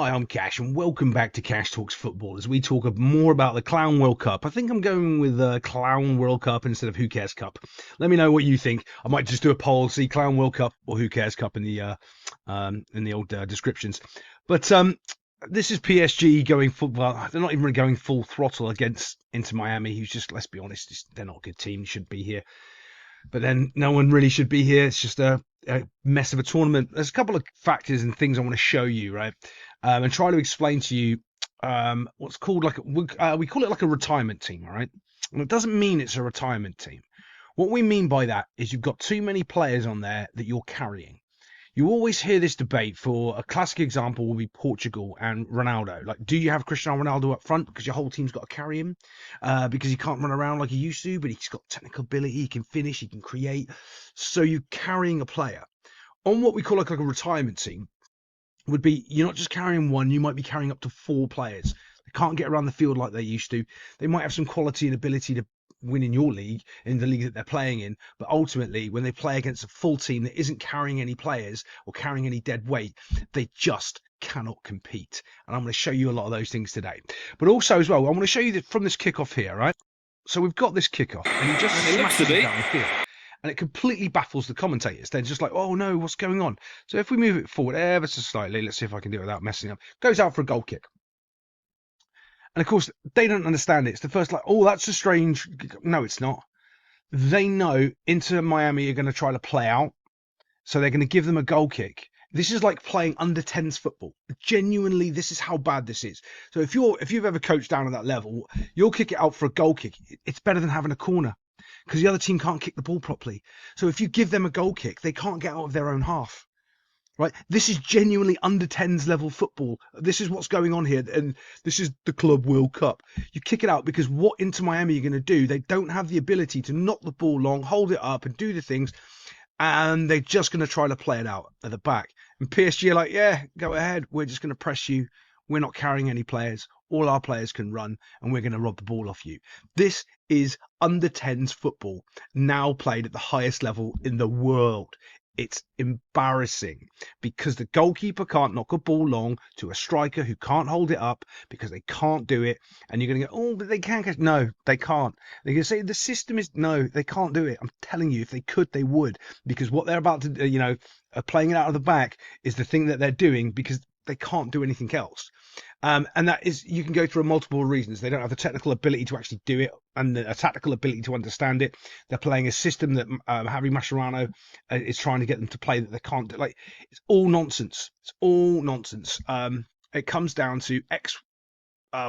Hi, I'm Cash, and welcome back to Cash Talks Football as we talk more about the Clown World Cup. I think I'm going with Clown World Cup instead of Who Cares Cup. Let me know what you think. I might just do a poll, see Clown World Cup or Who Cares Cup in the old descriptions. But this is PSG going full. Well, they're not even really going full throttle against Inter Miami. Who's just, let's be honest, they're not a good team. Should be here. But then no one really should be here. It's just a mess of a tournament. There's a couple of factors and things I want to show you, right? And try to explain to you what's called we call it like a retirement team, all right? And it doesn't mean it's a retirement team. What we mean by that is you've got too many players on there that you're carrying. You always hear this debate. For a classic example will be Portugal and Ronaldo. Like, do you have Cristiano Ronaldo up front because your whole team's got to carry him because he can't run around like he used to, but he's got technical ability, he can finish, he can create. So you're carrying a player. On what we call like a retirement team would be, you're not just carrying one, you might be carrying up to 4 players. They can't get around the field like they used to. They might have some quality and ability to win in your league, in the league that they're playing in, but ultimately when they play against a full team that isn't carrying any players or carrying any dead weight, they just cannot compete. And I'm going to show you a lot of those things today. But also as well, I want to show you that from this kickoff here, right? So we've got this kickoff and he just smashes it down the field. And it completely baffles the commentators. They're just like, oh no, what's going on? So if we move it forward ever so slightly, let's see if I can do it without messing up. Goes out for a goal kick. And of course, they don't understand it. It's the first, like, oh, that's a strange. No, it's not. They know Inter Miami are going to try to play out. So they're going to give them a goal kick. This is like playing under 10s football. Genuinely, this is how bad this is. So if you've ever coached down at that level, you'll kick it out for a goal kick. It's better than having a corner because the other team can't kick the ball properly. So if you give them a goal kick, they can't get out of their own half. Right, this is genuinely under 10s level football. This is what's going on here, and this is the Club World Cup. You kick it out because what Inter Miami are going to do, they don't have the ability to knock the ball long, hold it up, and do the things, and they're just going to try to play it out at the back. And PSG are like, yeah, go ahead. We're just going to press you. We're not carrying any players. All our players can run, and we're going to rob the ball off you. This is under 10s football, now played at the highest level in the world. It's embarrassing because the goalkeeper can't knock a ball long to a striker who can't hold it up because they can't do it. And you're going to go, oh, but they can catch. No, they can't. They're going to say the system is, no, they can't do it. I'm telling you, if they could, they would, because what they're about to do, playing it out of the back is the thing that they're doing because they can't do anything else. And that is, you can go through multiple reasons. They don't have the technical ability to actually do it and the tactical ability to understand it. They're playing a system that Javi Mascherano is trying to get them to play that they can't do. Like, it's all nonsense. It's all nonsense. It comes down to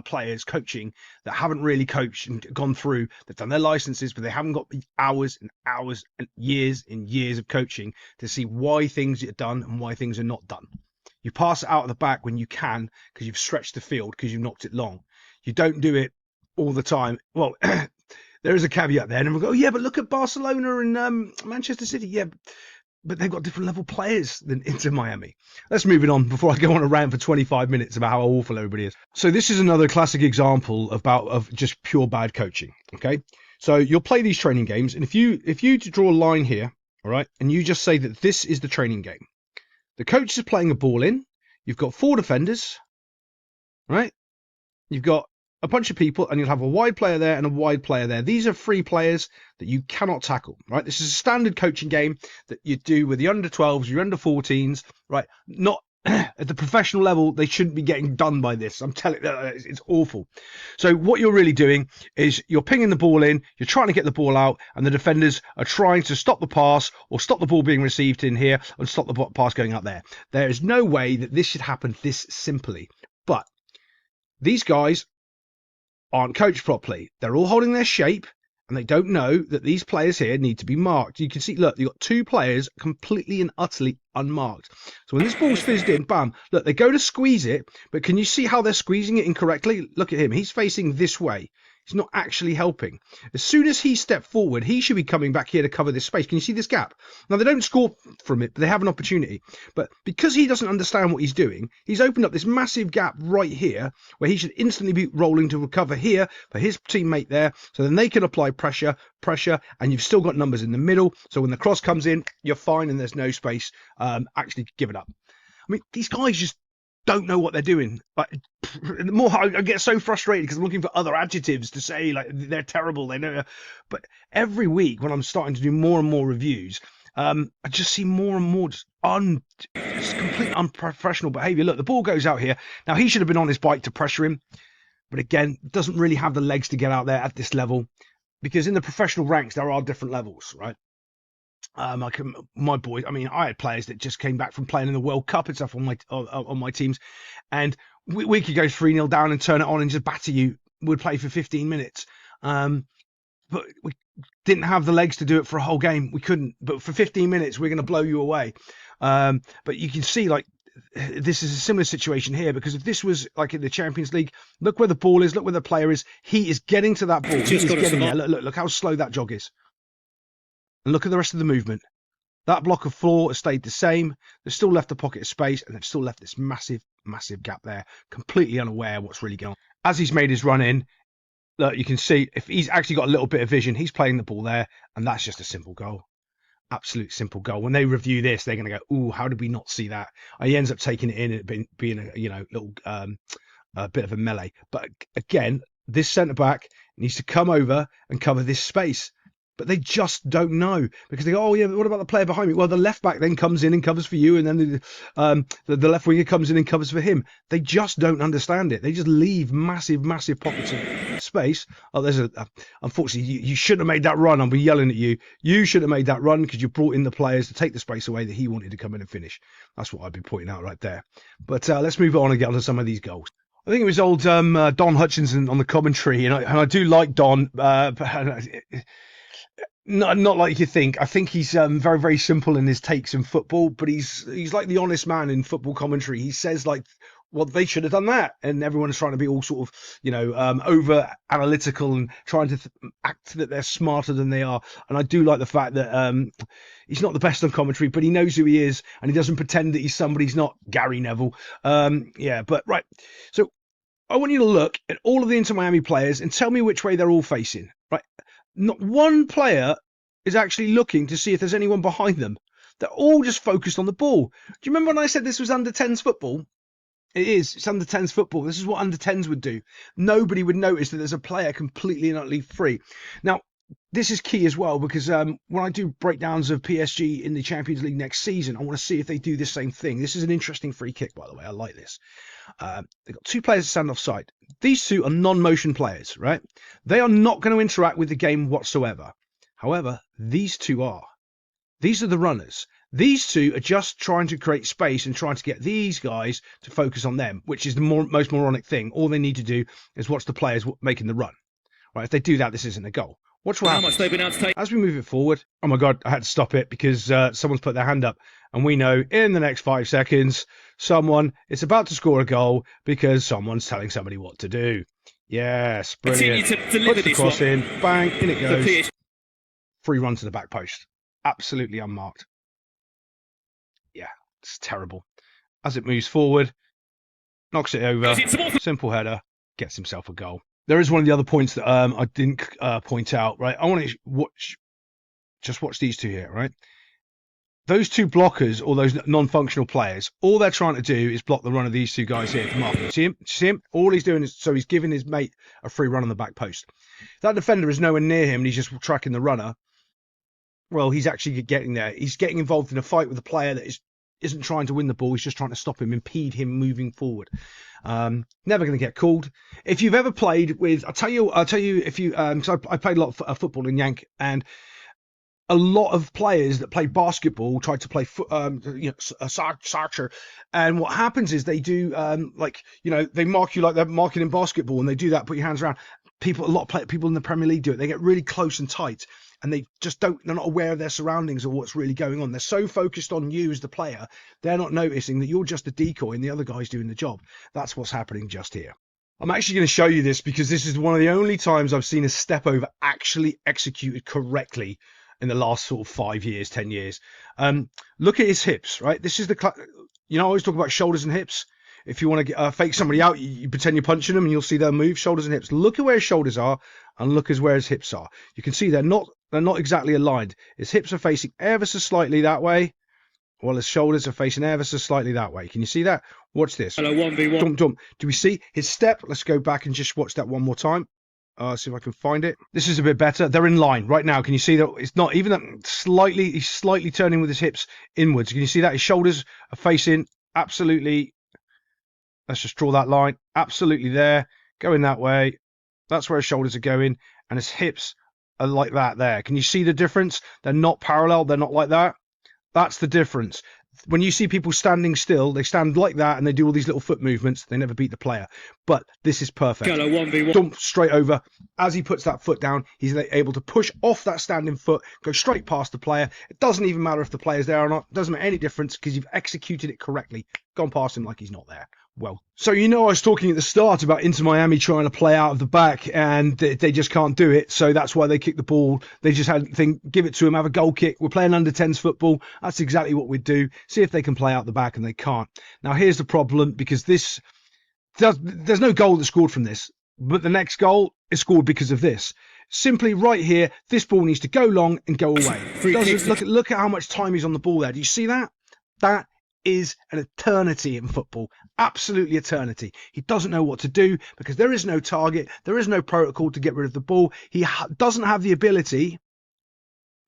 players coaching that haven't really coached and gone through. They've done their licenses, but they haven't got the hours and hours and years of coaching to see why things are done and why things are not done. You pass it out of the back when you can because you've stretched the field because you've knocked it long. You don't do it all the time. Well, there is a caveat there. And we go, oh, yeah, but look at Barcelona and Manchester City. Yeah, but they've got different level players than Inter Miami. Let's move it on before I go on a rant for 25 minutes about how awful everybody is. So this is another classic example of just pure bad coaching. Okay, so you'll play these training games, and if you draw a line here, all right, and you just say that this is the training game. The coach is playing a ball in. You've got 4 defenders, right? You've got a bunch of people, and you'll have a wide player there and a wide player there. These are 3 players that you cannot tackle, right? This is a standard coaching game that you do with the under 12s, your under 14s, right? Not at the professional level. They shouldn't be getting done by this. I'm telling you, it's awful. So what you're really doing is you're pinging the ball in, you're trying to get the ball out, and the defenders are trying to stop the pass or stop the ball being received in here and stop the pass going out there. There is no way that this should happen this simply. But these guys aren't coached properly. They're all holding their shape, and they don't know that these players here need to be marked. You can see, look, you've got 2 players completely and utterly unmarked. So when this ball's fizzed in, bam, look, they go to squeeze it, but can you see how they're squeezing it incorrectly? Look at him. He's facing this way. He's not actually helping. As soon as he stepped forward, he should be coming back here to cover this space. Can you see this gap? Now, they don't score from it, but they have an opportunity. But because he doesn't understand what he's doing, he's opened up this massive gap right here where he should instantly be rolling to recover here for his teammate there. So then they can apply pressure, and you've still got numbers in the middle. So when the cross comes in, you're fine and there's no space actually to give it up. I mean, these guys just don't know what they're doing. Like, the more I get so frustrated because I'm looking for other adjectives to say, like, they're terrible, they know. But every week when I'm starting to do more and more reviews, I just see more and more just complete unprofessional behaviour. Look, the ball goes out here. Now, he should have been on his bike to pressure him, but again, doesn't really have the legs to get out there at this level, because in the professional ranks there are different levels, right? My boys, I mean, I had players that just came back from playing in the World Cup and stuff on my teams, and we could go 3-0 down and turn it on and just batter you. We'd play for 15 minutes, but we didn't have the legs to do it for a whole game. We couldn't. But for 15 minutes, we're going to blow you away. But you can see, like, this is a similar situation here, because if this was like in the Champions League, look where the ball is, look where the player is. He is getting to that ball. He is getting there. Look how slow that jog is. And look at the rest of the movement. That block of floor has stayed the same. They've still left a pocket of space, and they've still left this massive, massive gap there, completely unaware what's really going on. As he's made his run in, look, you can see if he's actually got a little bit of vision, he's playing the ball there, and that's just a simple goal. Absolute simple goal. When they review this, they're going to go, "Ooh, how did we not see that?" He ends up taking it in and being a little a bit of a melee. But again, this centre back needs to come over and cover this space. But they just don't know, because they go, "Oh yeah, what about the player behind me?" Well, the left back then comes in and covers for you, and then the left winger comes in and covers for him. They just don't understand it. They just leave massive, massive pockets of space. Oh, there's unfortunately, you shouldn't have made that run. I'll be yelling at you. You should have made that run, because you brought in the players to take the space away that he wanted to come in and finish. That's what I'd be pointing out right there. But let's move on and get on to some of these goals. I think it was old Don Hutchinson on the commentary, and I do like Don. Not like you think. I think he's very, very simple in his takes in football, but he's like the honest man in football commentary. He says, like, well, they should have done that, and everyone's trying to be all sort of, over analytical and trying to act that they're smarter than they are. And I do like the fact that he's not the best on commentary, but he knows who he is, and he doesn't pretend that he's somebody. He's not Gary Neville. But right. So I want you to look at all of the Inter Miami players and tell me which way they're all facing. Right. Not one player is actually looking to see if there's anyone behind them. They're all just focused on the ball. Do you remember when I said this was under 10s football? It is. It's under 10s football. This is what under 10s would do. Nobody would notice that there's a player completely and utterly free. Now, this is key as well, because when I do breakdowns of PSG in the Champions League next season, I want to see if they do the same thing. This is an interesting free kick, by the way. I like this. They've got two players to stand offside. These two are non-motion players, right? They are not going to interact with the game whatsoever. However, these two are. These are the runners. These two are just trying to create space and trying to get these guys to focus on them, which is the most moronic thing. All they need to do is watch the players making the run. Right? If they do that, this isn't a goal. Watch what happens. As we move it forward, oh my God, I had to stop it because someone's put their hand up. And we know in the next 5 seconds, someone is about to score a goal because someone's telling somebody what to do. Yes, brilliant. Puts the cross in, bang, in it goes. Free run to the back post. Absolutely unmarked. Yeah, it's terrible. As it moves forward, knocks it over, simple header, gets himself a goal. There is one of the other points that I didn't point out, right? I want to watch these two here, right? Those two blockers, or those non-functional players, all they're trying to do is block the run of these two guys here. See him? All he's doing is, so he's giving his mate a free run on the back post. That defender is nowhere near him, and he's just tracking the runner. Well, he's actually getting there. He's getting involved in a fight with a player that isn't trying to win the ball. He's just trying to stop him, impede him moving forward. Never going to get called. If you've ever played with, I'll tell you if you, so I played a lot of football in Yank, and a lot of players that play basketball try to play soccer, and what happens is they do they mark you like they're marking in basketball, and they do that, put your hands around people. A lot of people in the Premier League do it. They get really close and tight, and they're not aware of their surroundings or what's really going on. They're so focused on you as the player, they're not noticing that you're just a decoy and the other guy's doing the job. That's what's happening just here. I'm actually going to show you this because this is one of the only times I've seen a step over actually executed correctly in the last sort of 5 years, 10 years. Look at his hips, right? This is I always talk about shoulders and hips. If you want to fake somebody out, you pretend you're punching them and you'll see them move, shoulders and hips. Look at where his shoulders are and look at where his hips are. You can see they're not exactly aligned. His hips are facing ever so slightly that way. Well, his shoulders are facing ever so slightly that way. Can you see that? Watch this. Hello, 1v1. Dump, dump. Do we see his step? Let's go back and just watch that one more time. See if I can find it. This is a bit better. They're in line right now. Can you see that? It's not even that slightly. He's slightly turning with his hips inwards. Can you see that? His shoulders are facing absolutely. Let's just draw that line. Absolutely there. Going that way. That's where his shoulders are going. And his hips are like that there. Can you see the difference? They're not parallel. They're not like that. That's the difference. When you see people standing still, they stand like that and they do all these little foot movements. They never beat the player. But this is perfect. Hello, 1v1. Dump straight over. As he puts that foot down, he's able to push off that standing foot, go straight past the player. It doesn't even matter if the player's there or not. It doesn't make any difference because you've executed it correctly. Gone past him like he's not there. Well, so I was talking at the start about Inter Miami trying to play out of the back and they just can't do it. So that's why they kick the ball. They just had to think, give it to him, have a goal kick. We're playing under 10s football. That's exactly what we'd do. See if they can play out the back, and they can't. Now, here's the problem, because there's no goal that's scored from this, but the next goal is scored because of this. Simply right here, this ball needs to go long and go away. Look at how much time he's on the ball there. Do you see that? That is an eternity in football. Absolutely eternity. He doesn't know what to do because there is no target. There is no protocol to get rid of the ball. He doesn't have the ability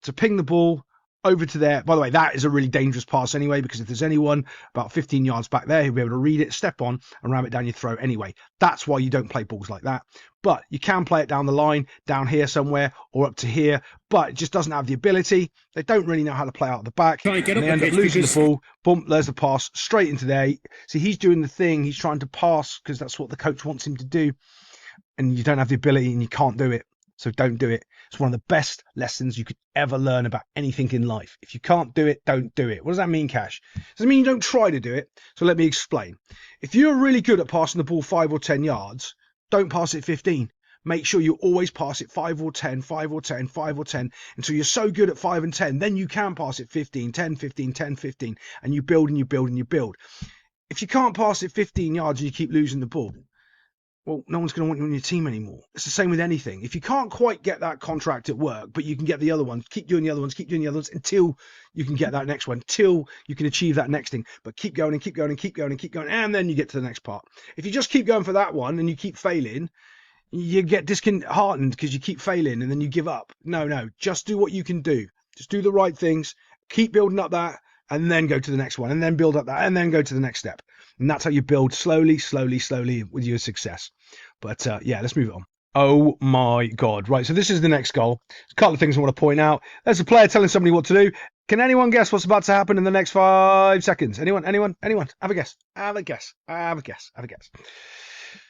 to ping the ball over to there. By the way, that is a really dangerous pass anyway, because if there's anyone about 15 yards back there, he'll be able to read it, step on, and ram it down your throat anyway. That's why you don't play balls like that. But you can play it down the line, down here somewhere, or up to here, but it just doesn't have the ability. They don't really know how to play out the back. And they end up losing the ball. Boom, there's the pass straight into there. See, he's doing the thing. He's trying to pass because that's what the coach wants him to do. And you don't have the ability and you can't do it. So don't do it. It's one of the best lessons you could ever learn about anything in life. If you can't do it, don't do it. What does that mean, Cash? Does it mean you don't try to do it? So let me explain. If you're really good at passing the ball 5 or 10 yards, don't pass it 15. Make sure you always pass it 5 or 10, 5 or 10, 5 or 10, until you're so good at 5 and 10, then you can pass it 15, 10, 15, 10, 15, and you build and you build and you build. If you can't pass it 15 yards and you keep losing the ball, well, no one's going to want you on your team anymore. It's the same with anything. If you can't quite get that contract at work, but you can get the other ones, keep doing the other ones, keep doing the other ones until you can get that next one, till you can achieve that next thing. But keep going and keep going and keep going and keep going, and then you get to the next part. If you just keep going for that one and you keep failing, you get disheartened because you keep failing and then you give up. No, just do what you can do. Just do the right things, keep building up that, and then go to the next one, and then build up that, and then go to the next step. And that's how you build slowly with your success. But yeah, let's move it on. Oh my God. Right, so this is the next goal. There's a couple of things I want to point out. There's a player telling somebody what to do. Can anyone guess what's about to happen in the next 5 seconds? Anyone? Have a guess.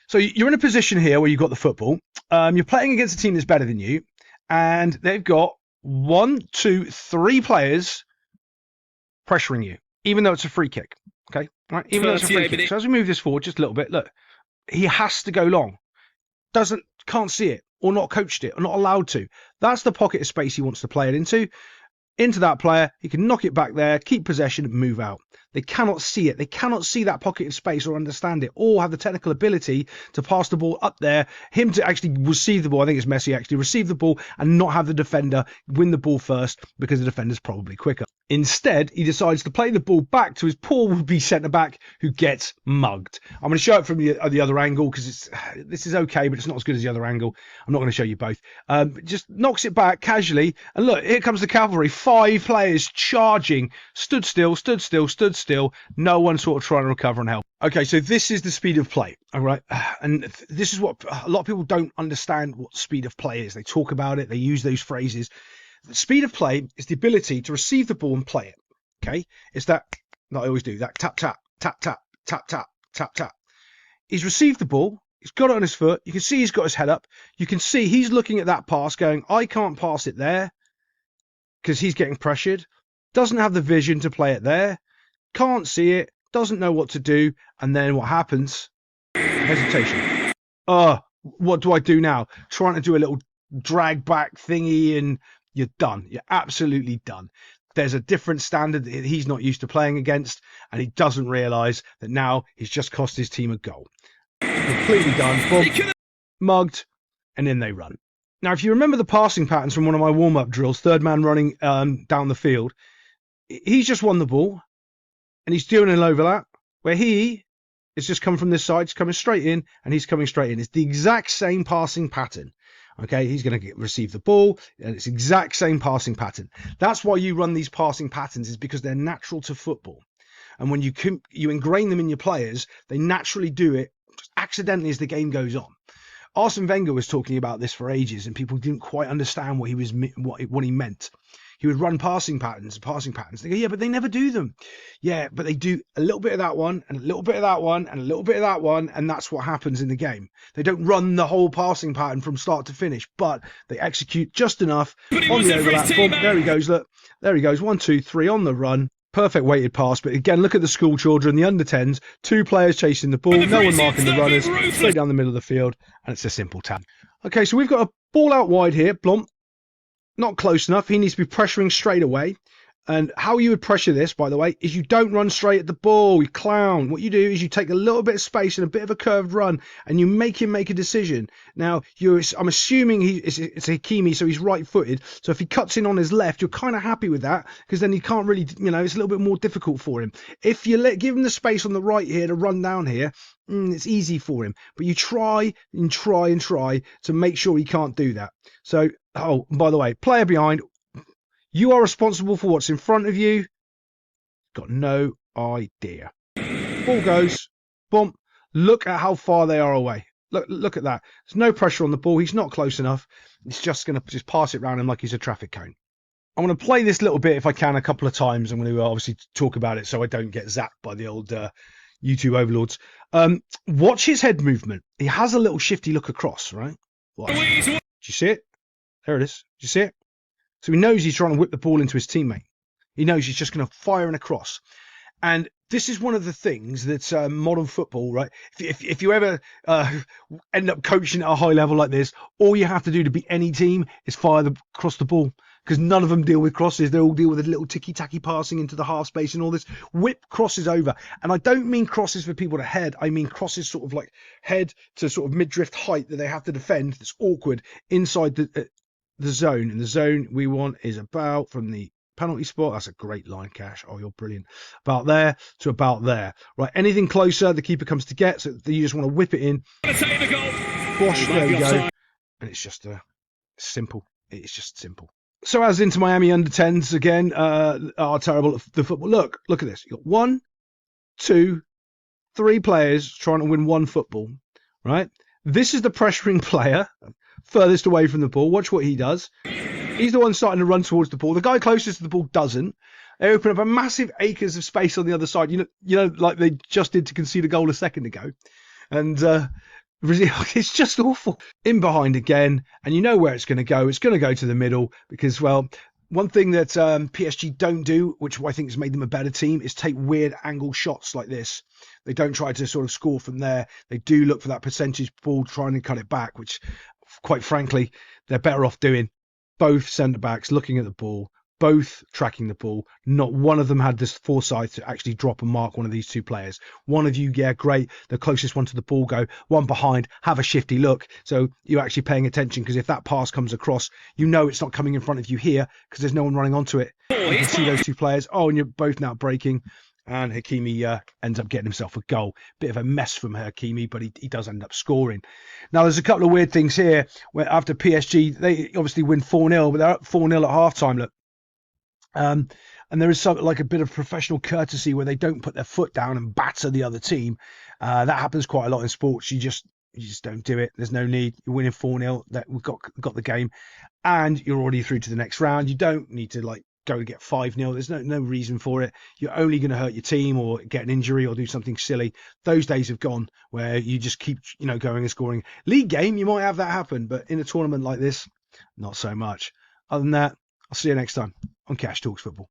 So you're in a position here where you've got the football. You're playing against a team that's better than you, and they've got 1, 2, 3 players pressuring you, even though it's a free kick. Okay, right? Even though it's a free kick. So as we move this forward just a little bit, look, he has to go long. Can't see it, or not coached it, or not allowed to. That's the pocket of space he wants to play it into. Into that player, he can knock it back there, keep possession, and move out. They cannot see it. They cannot see that pocket of space or understand it, or have the technical ability to pass the ball up there, him to actually receive the ball. I think it's Messi actually receive the ball and not have the defender win the ball first, because the defender's probably quicker. Instead, he decides to play the ball back to his poor would-be centre-back, who gets mugged. I'm going to show it from the other angle, because this is okay, but it's not as good as the other angle. I'm not going to show you both. Just knocks it back casually, and look, here comes the cavalry. 5 players charging, stood still. No one sort of trying to recover and help. Okay, so this is the speed of play, all right? And this is what a lot of people don't understand, what speed of play is. They talk about it, they use those phrases. The speed of play is the ability to receive the ball and play it, okay? It's that I always do, that tap, tap, tap, tap, tap, tap, tap, tap. He's received the ball, he's got it on his foot, you can see he's got his head up, you can see he's looking at that pass going, I can't pass it there, because he's getting pressured, doesn't have the vision to play it there, can't see it, doesn't know what to do, and then what happens? Hesitation. What do I do now? Trying to do a little drag back thingy, and you're done. You're absolutely done. There's a different standard that he's not used to playing against, and he doesn't realise that now he's just cost his team a goal. Completely done. Boom, mugged, and in they run. Now, if you remember the passing patterns from one of my warm-up drills, third man running down the field, he's just won the ball. and he's doing an overlap where he is just coming from this side, he's coming straight in, and he's coming straight in. It's the exact same passing pattern. Okay, he's going to receive the ball, and it's exact same passing pattern. That's why you run these passing patterns, is because they're natural to football. And when you ingrain them in your players, they naturally do it just accidentally as the game goes on. Arsene Wenger was talking about this for ages, and people didn't quite understand what he meant. He would run passing patterns. They go, yeah, but they never do them. Yeah, but they do a little bit of that one, and a little bit of that one, and a little bit of that one, and that's what happens in the game. They don't run the whole passing pattern from start to finish, but they execute just enough on the overlap. Boom, there he goes, look. There he goes, 1, 2, 3 on the run. Perfect weighted pass, but again, look at the school children, the under 10s, 2 players chasing the ball, no one marking the runners, straight down the middle of the field, and it's a simple tap. Okay, so we've got a ball out wide here, Blomp. Not close enough. He needs to be pressuring straight away. And how you would pressure this, by the way, is you don't run straight at the ball, you clown. What you do is you take a little bit of space and a bit of a curved run, and you make him make a decision. Now, I'm assuming it's Hakimi, so he's right-footed. So if he cuts in on his left, you're kind of happy with that, because then he can't really, it's a little bit more difficult for him. If you give him the space on the right here to run down here, it's easy for him. But you try and try and try to make sure he can't do that. So, oh, by the way, player behind. You are responsible for what's in front of you. Got no idea. Ball goes. Boom. Look at how far they are away. Look at that. There's no pressure on the ball. He's not close enough. He's just going to just pass it around him like he's a traffic cone. I'm going to play this little bit if I can a couple of times. I'm going to obviously talk about it so I don't get zapped by the old YouTube overlords. Watch his head movement. He has a little shifty look across, right? Watch. Do you see it? There it is. Do you see it? So he knows he's trying to whip the ball into his teammate. He knows he's just going to fire an across. And this is one of the things that's modern football, right? If you ever end up coaching at a high level like this, all you have to do to beat any team is fire across the ball. Because none of them deal with crosses. They all deal with a little ticky-tacky passing into the half space and all this. Whip crosses over. And I don't mean crosses for people to head. I mean crosses sort of like head to sort of mid-drift height that they have to defend. That's awkward inside the zone. And the zone we want is about from the penalty spot. That's a great line, Cash. Oh, you're brilliant. About there to about there. Right, anything closer, the keeper comes to get. So you just want to whip it in. Bosh, there we go. And it's just simple. It's just simple. So as Inter Miami under 10s again are terrible at the football. Look at this. You've got 1, 2, 3 players trying to win one football, right? This is the pressuring player furthest away from the ball. Watch what he does. He's the one starting to run towards the ball. The guy closest to the ball doesn't. They open up a massive acres of space on the other side. You know, like they just did to concede a goal a second ago. And it's just awful. In behind again, and you know where it's going to go. It's going to go to the middle because, well, one thing that PSG don't do, which I think has made them a better team, is take weird angle shots like this. They don't try to sort of score from there. They do look for that percentage ball, trying to cut it back, which, quite frankly, they're better off doing. Both centre-backs looking at the ball, both tracking the ball. Not one of them had this foresight to actually drop and mark one of these 2 players. One of you, yeah, great, the closest one to the ball go. One behind, have a shifty look. So you're actually paying attention because if that pass comes across, you know it's not coming in front of you here because there's no one running onto it. You can see those 2 players. Oh, and you're both now breaking. And Hakimi ends up getting himself a goal. Bit of a mess from Hakimi, but he does end up scoring. Now, there's a couple of weird things here where after PSG, they obviously win 4-0, but they're up 4-0 at halftime. Look. And there is something like a bit of professional courtesy where they don't put their foot down and batter the other team. That happens quite a lot in sports. You just don't do it. There's no need. You're winning 4-0. That we've got the game, and you're already through to the next round. You don't need to go and get 5-0. There's no reason for it. You're only going to hurt your team or get an injury or do something silly. Those days have gone where you just keep going and scoring. League game, you might have that happen, but in a tournament like this, not so much. Other than that, I'll see you next time on Cash Talks Football.